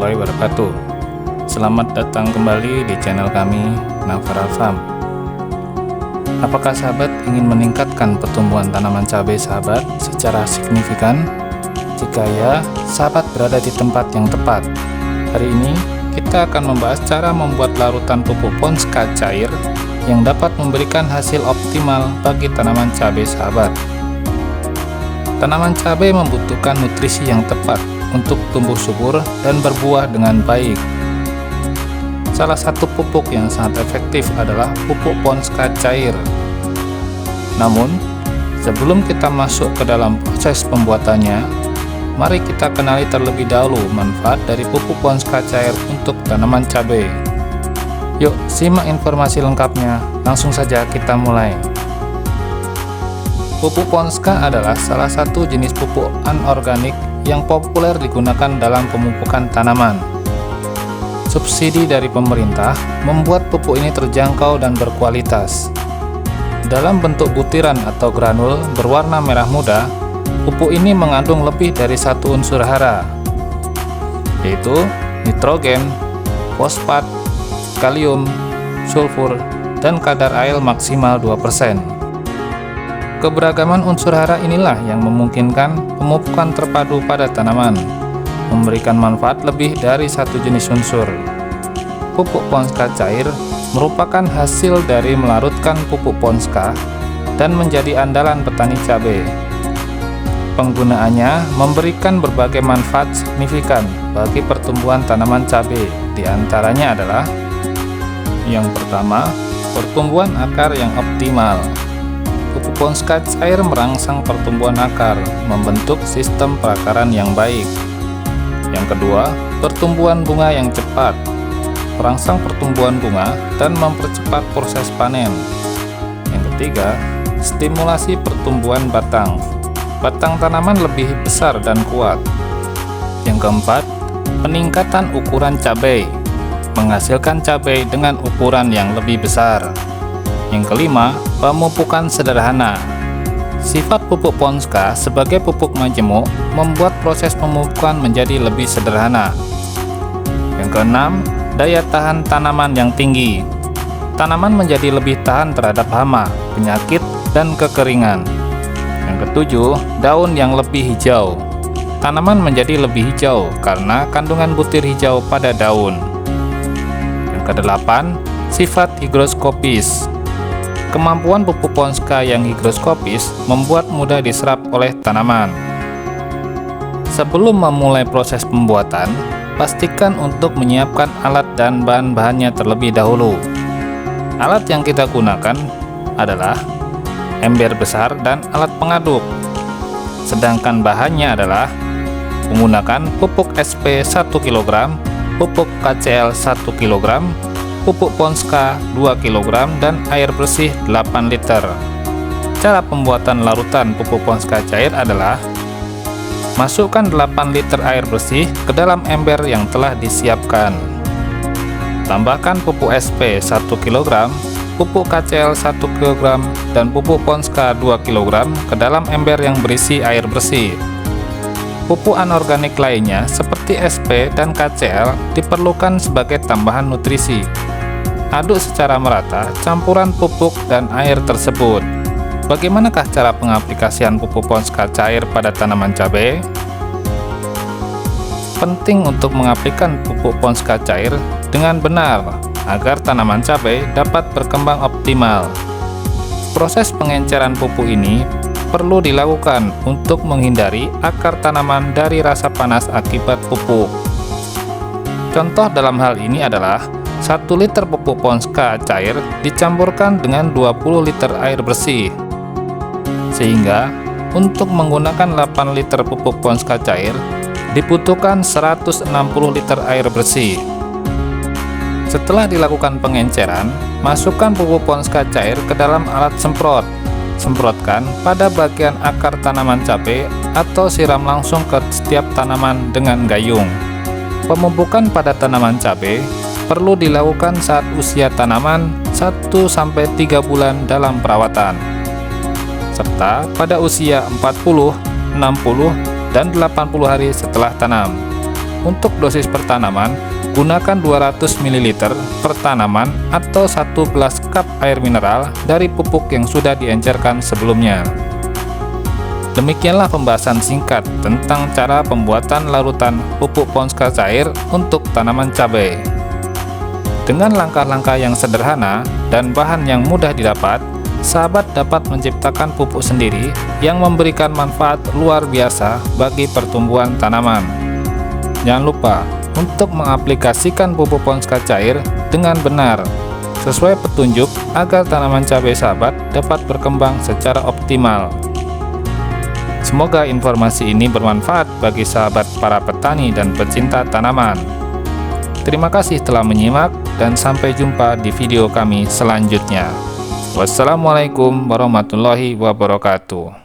warahmatullahi wabarakatuh. Selamat datang kembali di channel kami, Navara Farm. Apakah sahabat ingin meningkatkan pertumbuhan tanaman cabai sahabat secara signifikan? Jika ya, sahabat berada di tempat yang tepat. Hari ini kita akan membahas cara membuat larutan pupuk Ponska cair yang dapat memberikan hasil optimal bagi tanaman cabai sahabat. Tanaman cabai membutuhkan nutrisi yang tepat untuk tumbuh subur dan berbuah dengan baik. Salah satu pupuk yang sangat efektif adalah pupuk Ponska cair. Namun, sebelum kita masuk ke dalam proses pembuatannya, mari kita kenali terlebih dahulu manfaat dari pupuk Ponska cair untuk tanaman cabai. Yuk, simak informasi lengkapnya. Langsung saja kita mulai. Pupuk Ponska adalah salah satu jenis pupuk anorganik yang populer digunakan dalam pemupukan tanaman. Subsidi dari pemerintah membuat pupuk ini terjangkau dan berkualitas. Dalam bentuk butiran atau granul berwarna merah muda, pupuk ini mengandung lebih dari satu unsur hara, yaitu nitrogen, fosfat, kalium, sulfur, dan kadar air maksimal 2%. Keberagaman unsur hara inilah yang memungkinkan pemupukan terpadu pada tanaman, memberikan manfaat lebih dari satu jenis unsur. Pupuk Ponska cair merupakan hasil dari melarutkan pupuk Ponska dan menjadi andalan petani cabai. Penggunaannya memberikan berbagai manfaat signifikan bagi pertumbuhan tanaman cabai. Di antaranya adalah: yang pertama, pertumbuhan akar yang optimal. Pupuk Ponska cair merangsang pertumbuhan akar, membentuk sistem perakaran yang baik. Yang kedua, pertumbuhan bunga yang cepat, merangsang pertumbuhan bunga dan mempercepat proses panen. Yang ketiga, stimulasi pertumbuhan batang. Batang tanaman lebih besar dan kuat. Yang keempat, peningkatan ukuran cabai, menghasilkan cabai dengan ukuran yang lebih besar. Yang kelima, pemupukan sederhana. Sifat pupuk Ponska sebagai pupuk majemuk membuat proses pemupukan menjadi lebih sederhana. Yang keenam, daya tahan tanaman yang tinggi. Tanaman menjadi lebih tahan terhadap hama, penyakit, dan kekeringan. Yang ketujuh, daun yang lebih hijau. Tanaman menjadi lebih hijau karena kandungan butir hijau pada daun. Yang kedelapan, sifat higroskopis. Kemampuan pupuk Ponska yang higroskopis membuat mudah diserap oleh tanaman. Sebelum memulai proses pembuatan, pastikan untuk menyiapkan alat dan bahan-bahannya terlebih dahulu. Alat yang kita gunakan adalah ember besar dan alat pengaduk. Sedangkan bahannya adalah menggunakan pupuk SP 1 kg, pupuk KCL 1 kg, pupuk Ponska 2 kg, dan air bersih 8 liter. Cara pembuatan larutan pupuk Ponska cair adalah: masukkan 8 liter air bersih ke dalam ember yang telah disiapkan. Tambahkan pupuk SP 1 kg, pupuk KCL 1 kg, dan pupuk Ponska 2 kg ke dalam ember yang berisi air bersih. Pupuk anorganik lainnya seperti SP dan KCL diperlukan sebagai tambahan nutrisi. Aduk secara merata campuran pupuk dan air tersebut. Bagaimanakah cara pengaplikasian pupuk Ponska cair pada tanaman cabai? Penting untuk mengaplikasikan pupuk Ponska cair dengan benar agar tanaman cabai dapat berkembang optimal. Proses pengenceran pupuk ini perlu dilakukan untuk menghindari akar tanaman dari rasa panas akibat pupuk. Contoh dalam hal ini adalah 1 liter pupuk Ponska cair dicampurkan dengan 20 liter air bersih. Sehingga untuk menggunakan 8 liter pupuk Ponska cair dibutuhkan 160 liter air bersih. Setelah dilakukan pengenceran, masukkan pupuk Ponska cair ke dalam alat semprot. Semprotkan pada bagian akar tanaman cabai atau siram langsung ke setiap tanaman dengan gayung. Pemupukan pada tanaman cabai perlu dilakukan saat usia tanaman 1-3 bulan dalam perawatan, serta pada usia 40, 60, dan 80 hari setelah tanam. Untuk dosis per tanaman, gunakan 200 ml per tanaman atau 1 gelas cup air mineral dari pupuk yang sudah diencerkan sebelumnya. Demikianlah pembahasan singkat tentang cara pembuatan larutan pupuk Ponska cair untuk tanaman cabai. Dengan langkah-langkah yang sederhana dan bahan yang mudah didapat, sahabat dapat menciptakan pupuk sendiri yang memberikan manfaat luar biasa bagi pertumbuhan tanaman. Jangan lupa untuk mengaplikasikan pupuk Ponska cair dengan benar, sesuai petunjuk agar tanaman cabai sahabat dapat berkembang secara optimal. Semoga informasi ini bermanfaat bagi sahabat para petani dan pecinta tanaman. Terima kasih telah menyimak dan sampai jumpa di video kami selanjutnya. Wassalamualaikum warahmatullahi wabarakatuh.